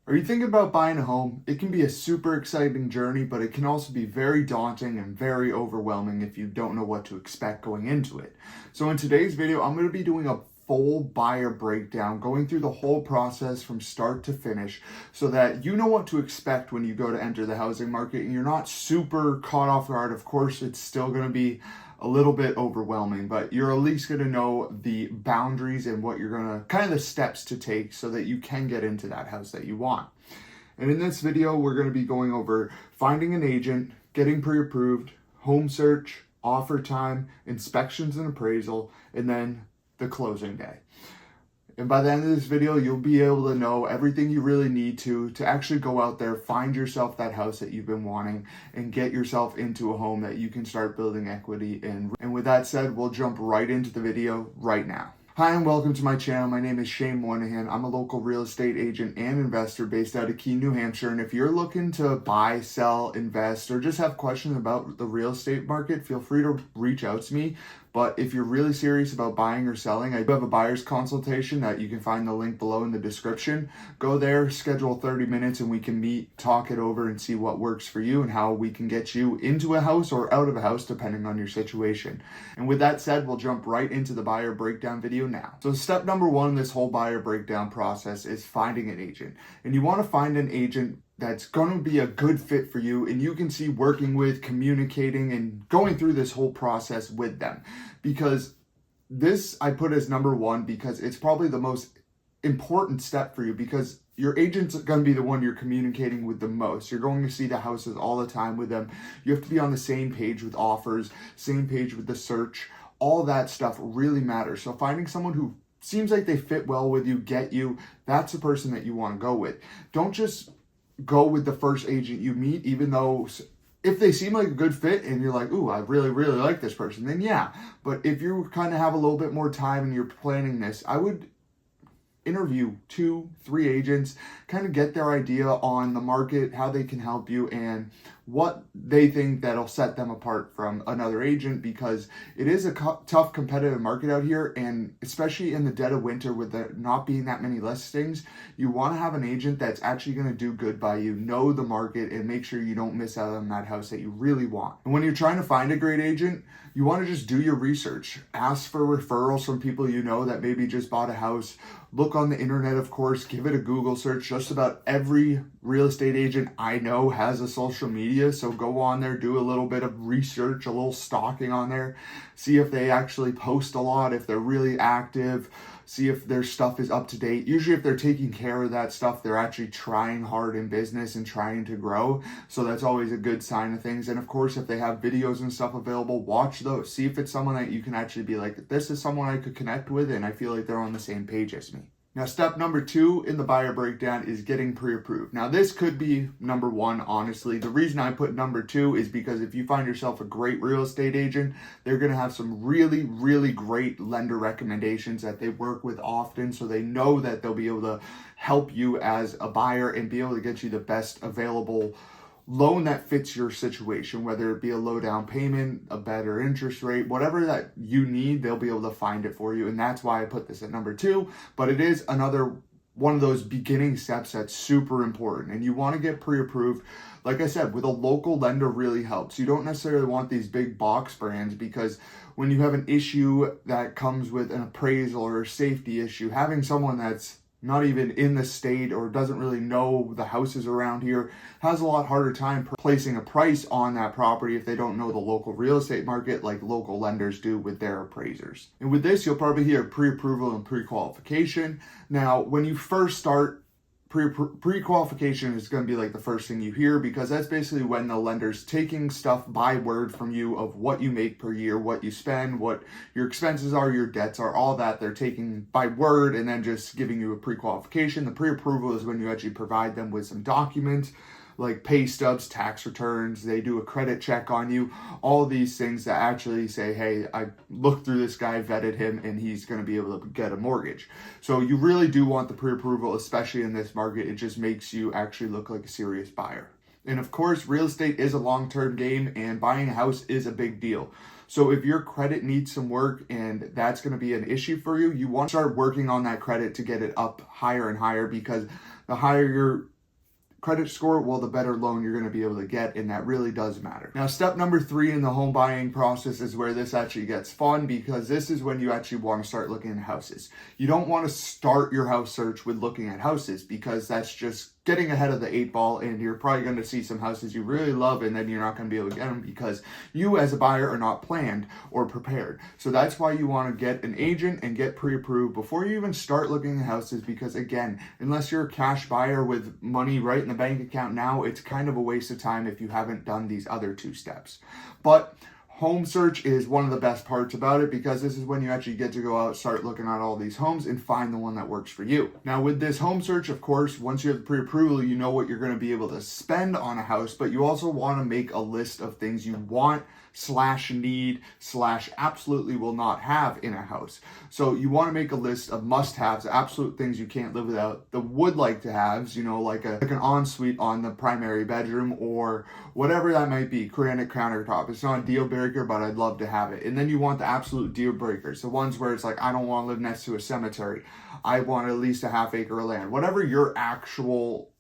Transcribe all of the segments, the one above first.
Are you thinking about buying a home? It can be a super exciting journey, but it can also be very daunting and very overwhelming if you don't know what to expect going into it. So in today's video, I'm going to be doing a full buyer breakdown, going through the whole process from start to finish so that you know what to expect when you go to enter the housing market and you're not super caught off guard. Of course, it's still going to be a little bit overwhelming, but you're at least going to know the boundaries and what you're going to kind of the steps to take so that you can get into that house that you want. And in this video, we're going to be going over finding an agent, getting pre-approved, home search, offer time, inspections and appraisal, and then the closing day. And by the end of this video, you'll be able to know everything you really need to actually go out there, find yourself that house that you've been wanting, and get yourself into a home that you can start building equity in. And with that said, we'll jump right into the video right now. Hi and welcome to my channel. My name is Moynihan. I'm a local real estate agent and investor based out of Keene, New Hampshire. And if you're looking to buy, sell, invest, or just have questions about the real estate market, feel free to reach out to me. But if you're really serious about buying or selling, I do have a buyer's consultation that you can find the link below in the description. Go there, schedule 30 minutes, and we can meet, talk it over, and see what works for you and how we can get you into a house or out of a house depending on your situation. And with that said, we'll jump right into the buyer breakdown video now. So step number one in this whole buyer breakdown process is finding an agent. And you want to find an agent that's going to be a good fit for you and you can see working with, communicating, and going through this whole process with them. Because this I put as number one because it's probably the most important step for you, because your agent's going to be the one you're communicating with the most. You're going to see the houses all the time with them. You have to be on the same page with offers, same page with the search. All that stuff really matters. So finding someone who seems like they fit well with you, get you, that's the person that you want to go with. Don't just go with the first agent you meet, even though if they seem like a good fit and you're like, ooh, I really, really like this person, then yeah. But if you kind of have a little bit more time and you're planning this, I would interview 2-3 agents, kind of get their idea on the market, how they can help you, and what they think that'll set them apart from another agent, because it is a tough competitive market out here, and especially in the dead of winter with there not being that many listings, you want to have an agent that's actually going to do good by you, know the market, and make sure you don't miss out on that house that you really want. And when you're trying to find a great agent, you want to just do your research. Ask for referrals from people you know that maybe just bought a house. Look on the internet, of course, give it a Google search. Just about every real estate agent I know has a social media, so go on there, do a little bit of research, a little stalking on there, see if they actually post a lot, if they're really active, see if their stuff is up to date. Usually if they're taking care of that stuff, they're actually trying hard in business and trying to grow. So that's always a good sign of things. And of course, if they have videos and stuff available, watch those. See if it's someone that you can actually be like, this is someone I could connect with and I feel like they're on the same page as me. Now, step number 2 in the buyer breakdown is getting pre-approved. Now, this could be number 1, honestly. The reason I put number 2 is because if you find yourself a great real estate agent, they're going to have some really, really great lender recommendations that they work with often, so they know that they'll be able to help you as a buyer and be able to get you the best available loan that fits your situation, whether it be a low down payment, a better interest rate, whatever that you need, they'll be able to find it for you. And that's why I put this at number 2, but it is another one of those beginning steps that's super important. And you want to get pre-approved. Like I said, with a local lender really helps. You don't necessarily want these big box brands, because when you have an issue that comes with an appraisal or a safety issue, having someone that's not even in the state or doesn't really know the houses around here has a lot harder time placing a price on that property if they don't know the local real estate market like local lenders do with their appraisers. And with this, you'll probably hear pre-approval and pre-qualification. Now, when you first start, pre-qualification is going to be like the first thing you hear, because that's basically when the lender's taking stuff by word from you of what you make per year, what you spend, what your expenses are, your debts are, all that they're taking by word and then just giving you a pre-qualification. The pre-approval is when you actually provide them with some documents like pay stubs, tax returns, they do a credit check on you, all these things that actually say, hey, I looked through this guy, vetted him, and he's going to be able to get a mortgage. So you really do want the pre-approval, especially in this market. It just makes you actually look like a serious buyer. And of course, real estate is a long-term game and buying a house is a big deal. So if your credit needs some work and that's going to be an issue for you, you want to start working on that credit to get it up higher and higher, because the higher your credit score, well, the better loan you're going to be able to get, and that really does matter. Now, step number 3 in the home buying process is where this actually gets fun, because this is when you actually want to start looking at houses. You don't want to start your house search with looking at houses, because that's just getting ahead of the 8 ball, and you're probably going to see some houses you really love, and then you're not going to be able to get them because you as a buyer are not planned or prepared. So that's why you want to get an agent and get pre-approved before you even start looking at houses, because again, unless you're a cash buyer with money right in the bank account now, it's kind of a waste of time if you haven't done these other 2 steps. But home search is one of the best parts about it, because this is when you actually get to go out, start looking at all these homes and find the one that works for you. Now, with this home search, of course, once you have the pre-approval, you know what you're going to be able to spend on a house, but you also want to make a list of things you want / need / absolutely will not have in a house. So you want to make a list of must-haves, absolute things you can't live without, the would like to haves, you know, like an ensuite on the primary bedroom or whatever that might be, granite countertop. It's not a deal breaker, but I'd love to have it. And then you want the absolute deal breakers, the ones where it's like, I don't want to live next to a cemetery. I want at least a ½ acre of land. Whatever your actual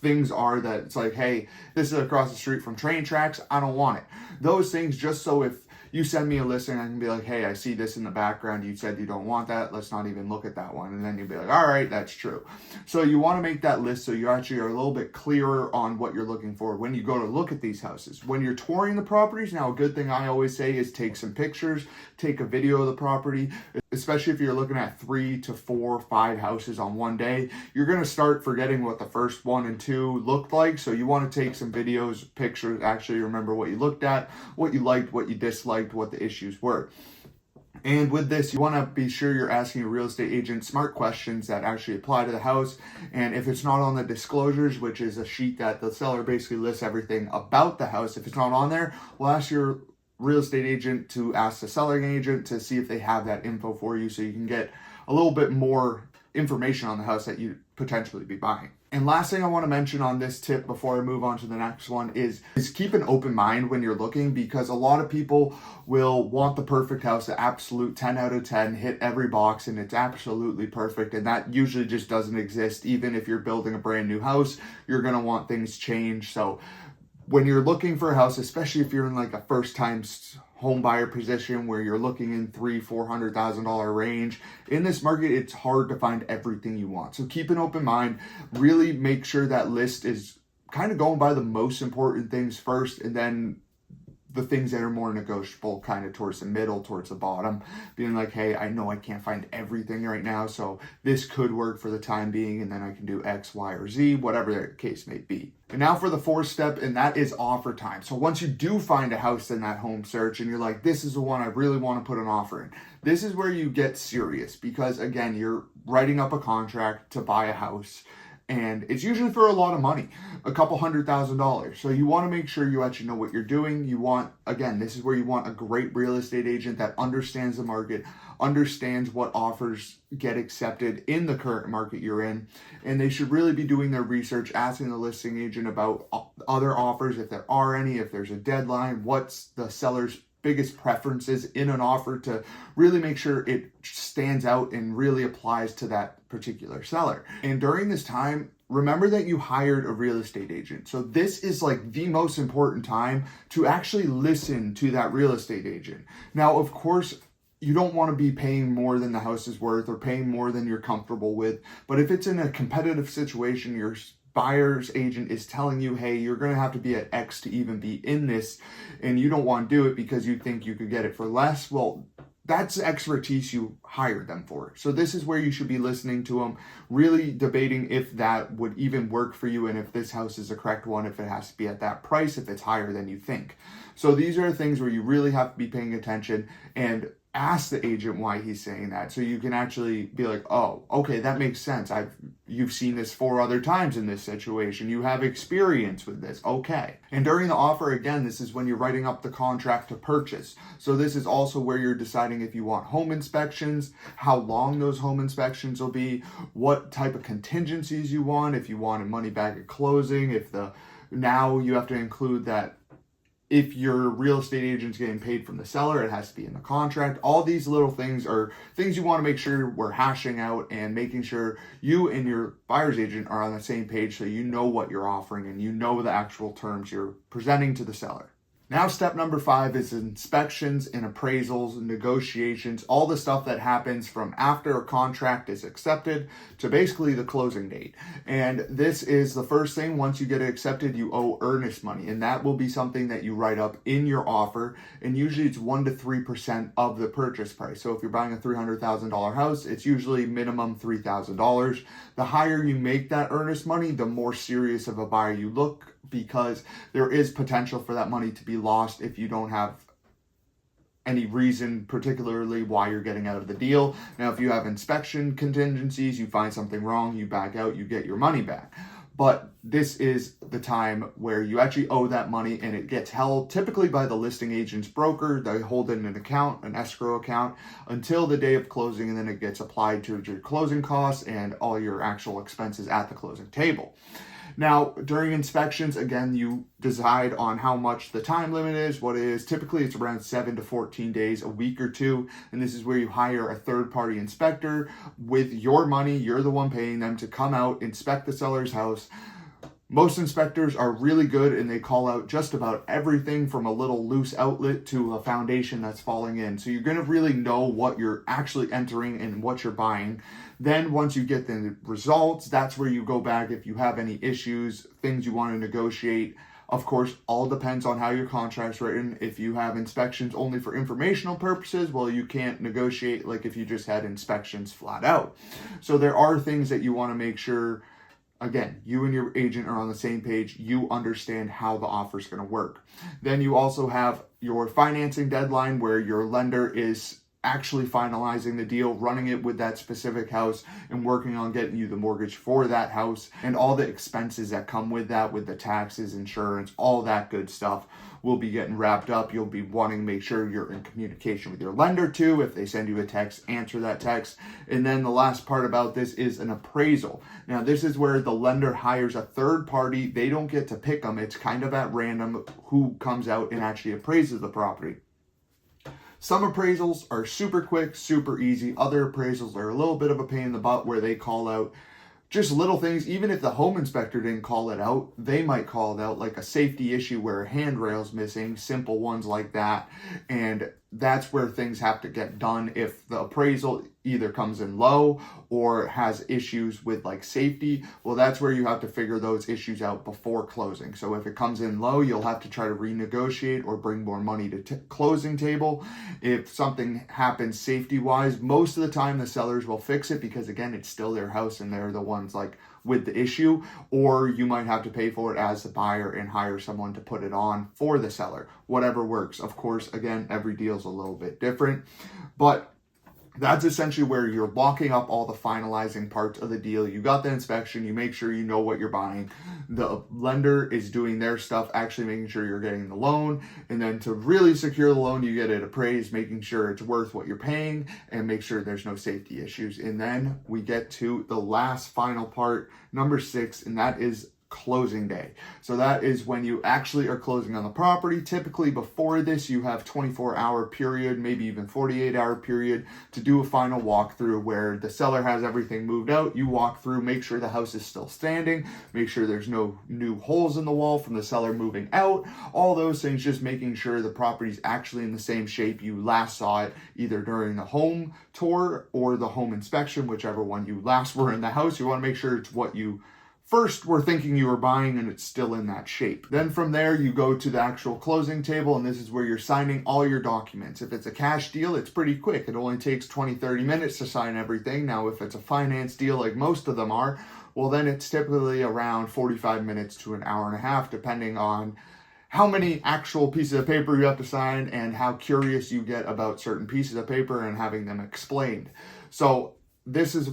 things are that it's like, hey, this is across the street from train tracks, I don't want it. Those things, just so if you send me a listing, I can be like, hey, I see this in the background, you said you don't want that, let's not even look at that one. And then you'll be like, all right, that's true. So you want to make that list so you actually are a little bit clearer on what you're looking for when you go to look at these houses. When you're touring the properties, now a good thing I always say is take some pictures, take a video of the property, especially if you're looking at 3 to 4, 5 houses on one day. You're going to start forgetting what the first 1 and 2 looked like. So you want to take some videos, pictures, actually remember what you looked at, what you liked, what you disliked, what the issues were. And with this, you want to be sure you're asking a real estate agent smart questions that actually apply to the house. And if it's not on the disclosures, which is a sheet that the seller basically lists everything about the house, if it's not on there, we'll ask your real estate agent to ask the selling agent to see if they have that info for you, so you can get a little bit more information on the house that you potentially be buying. And last thing I want to mention on this tip before I move on to the next one is keep an open mind when you're looking, because a lot of people will want the perfect house, the absolute 10 out of 10, hit every box, and it's absolutely perfect. And that usually just doesn't exist. Even if you're building a brand new house, you're going to want things changed. So when you're looking for a house, especially if you're in like a first time home buyer position where you're looking in $300,000-$400,000 range, in this market, it's hard to find everything you want. So keep an open mind, really make sure that list is kind of going by the most important things first, and then the things that are more negotiable kind of towards the middle, towards the bottom, being like, hey, I know I can't find everything right now, so this could work for the time being, and then I can do X, Y, or Z, whatever the case may be. And now for the 4th step, and that is offer time. So once you do find a house in that home search and you're like, this is the one I really want to put an offer in, this is where you get serious, because again, you're writing up a contract to buy a house. And it's usually for a lot of money, a couple $100,000. So you want to make sure you actually know what you're doing. You want, again, this is where you want a great real estate agent that understands the market, understands what offers get accepted in the current market you're in. And they should really be doing their research, asking the listing agent about other offers, if there are any, if there's a deadline, what's the seller's biggest preferences in an offer, to really make sure it stands out and really applies to that particular seller. And during this time, remember that you hired a real estate agent. So this is like the most important time to actually listen to that real estate agent. Now, of course, you don't want to be paying more than the house is worth or paying more than you're comfortable with. But if it's in a competitive situation, your buyer's agent is telling you, hey, you're going to have to be at X to even be in this, and you don't want to do it because you think you could get it for less, well, that's expertise you hired them for. So this is where you should be listening to them, really debating if that would even work for you, and if this house is the correct one, if it has to be at that price, if it's higher than you think. So these are things where you really have to be paying attention and ask the agent why he's saying that, so you can actually be like, oh, okay, that makes sense. You've seen this 4 other times in this situation. You have experience with this. Okay. And during the offer, again, this is when you're writing up the contract to purchase. So this is also where you're deciding if you want home inspections, how long those home inspections will be, what type of contingencies you want, if you wanted money back at closing, now you have to include that if your real estate agent's getting paid from the seller, it has to be in the contract. All these little things are things you want to make sure we're hashing out and making sure you and your buyer's agent are on the same page so you know what you're offering and you know the actual terms you're presenting to the seller. Now, step number 5 is inspections and appraisals, negotiations, all the stuff that happens from after a contract is accepted to basically the closing date. And this is the first thing. Once you get it accepted, you owe earnest money, and that will be something that you write up in your offer. And usually it's 1 to 3% of the purchase price. So if you're buying a $300,000 house, it's usually minimum $3,000. The higher you make that earnest money, the more serious of a buyer you look, because there is potential for that money to be lost if you don't have any reason particularly why you're getting out of the deal. Now, if you have inspection contingencies, you find something wrong, you back out, you get your money back. But this is the time where you actually owe that money, and it gets held typically by the listing agent's broker. They hold it in an account, an escrow account, until the day of closing, and then it gets applied to your closing costs and all your actual expenses at the closing table. Now, during inspections, again, you decide on how much the time limit is, what it is. Typically, it's around 7 to 14 days, a week or two. And this is where you hire a third-party inspector with your money. You're the one paying them to come out, inspect the seller's house. Most inspectors are really good, and they call out just about everything from a little loose outlet to a foundation that's falling in. So you're going to really know what you're actually entering and what you're buying. Then once you get the results, that's where you go back if you have any issues, things you want to negotiate. Of course, all depends on how your contract's written. If you have inspections only for informational purposes, well, you can't negotiate like if you just had inspections flat out. So there are things that you want to make sure, again, you and your agent are on the same page. You understand how the offer is going to work. Then you also have your financing deadline where your lender is actually finalizing the deal, running it with that specific house, and working on getting you the mortgage for that house, and all the expenses that come with that, with the taxes, insurance, all that good stuff will be getting wrapped up. You'll be wanting to make sure you're in communication with your lender too. If they send you a text, answer that text. And then the last part about this is an appraisal. Now, this is where the lender hires a third party. They don't get to pick them. It's kind of at random who comes out and actually appraises the property. Some appraisals are super quick, super easy. Other appraisals are a little bit of a pain in the butt where they call out just little things. Even if the home inspector didn't call it out, they might call it out, like a safety issue where a handrail's missing, simple ones like that. And that's where things have to get done. If the appraisal either comes in low or has issues with like safety, well, that's where you have to figure those issues out before closing. So if it comes in low, you'll have to try to renegotiate or bring more money to closing table. If something happens safety wise, most of the time the sellers will fix it because, again, it's still their house and they're the ones like with the issue, or you might have to pay for it as the buyer and hire someone to put it on for the seller. Whatever works. Of course, again, every deal is a little bit different, but that's essentially where you're locking up all the finalizing parts of the deal. You got the inspection, you make sure you know what you're buying. The lender is doing their stuff, actually making sure you're getting the loan. And then to really secure the loan, you get it appraised, making sure it's worth what you're paying and make sure there's no safety issues. And then we get to the last final part, number 6, and that is closing day. So that is when you actually are closing on the property. Typically before this, you have 24-hour period, maybe even 48-hour period to do a final walkthrough where the seller has everything moved out. You walk through, make sure the house is still standing, make sure there's no new holes in the wall from the seller moving out, all those things, just making sure the property's actually in the same shape you last saw it, either during the home tour or the home inspection, whichever one you last were in the house. You want to make sure it's what you first were thinking you were buying and it's still in that shape. Then from there, you go to the actual closing table, and this is where you're signing all your documents. If it's a cash deal, it's pretty quick. It only takes 20-30 minutes to sign everything. Now, if it's a finance deal like most of them are, well, then it's typically around 45 minutes to an hour and a half, depending on how many actual pieces of paper you have to sign and how curious you get about certain pieces of paper and having them explained. So this is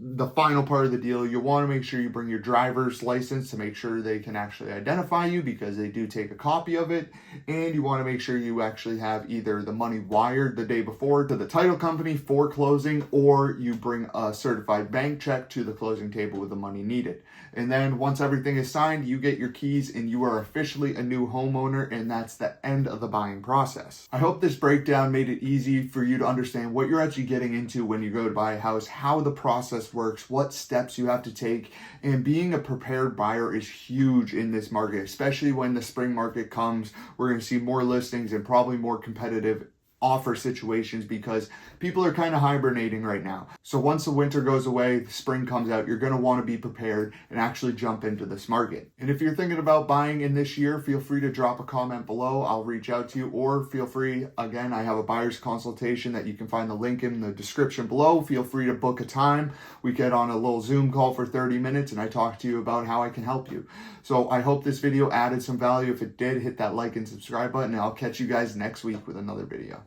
the final part of the deal, you'll want to make sure you bring your driver's license to make sure they can actually identify you, because they do take a copy of it. And you want to make sure you actually have either the money wired the day before to the title company for closing, or you bring a certified bank check to the closing table with the money needed. And then once everything is signed, you get your keys and you are officially a new homeowner, and that's the end of the buying process. I hope this breakdown made it easy for you to understand what you're actually getting into when you go to buy a house, how the process works, what steps you have to take, and being a prepared buyer is huge in this market, especially when the spring market comes. We're going to see more listings and probably more competitive offer situations because people are kind of hibernating right now. So once the winter goes away, the spring comes out, you're going to want to be prepared and actually jump into this market. And if you're thinking about buying in this year, feel free to drop a comment below. I'll reach out to you, or feel free, again, I have a buyer's consultation that you can find the link in the description below. Feel free to book a time. We get on a little Zoom call for 30 minutes and I talk to you about how I can help you. So I hope this video added some value. If it did, hit that like and subscribe button, and I'll catch you guys next week with another video.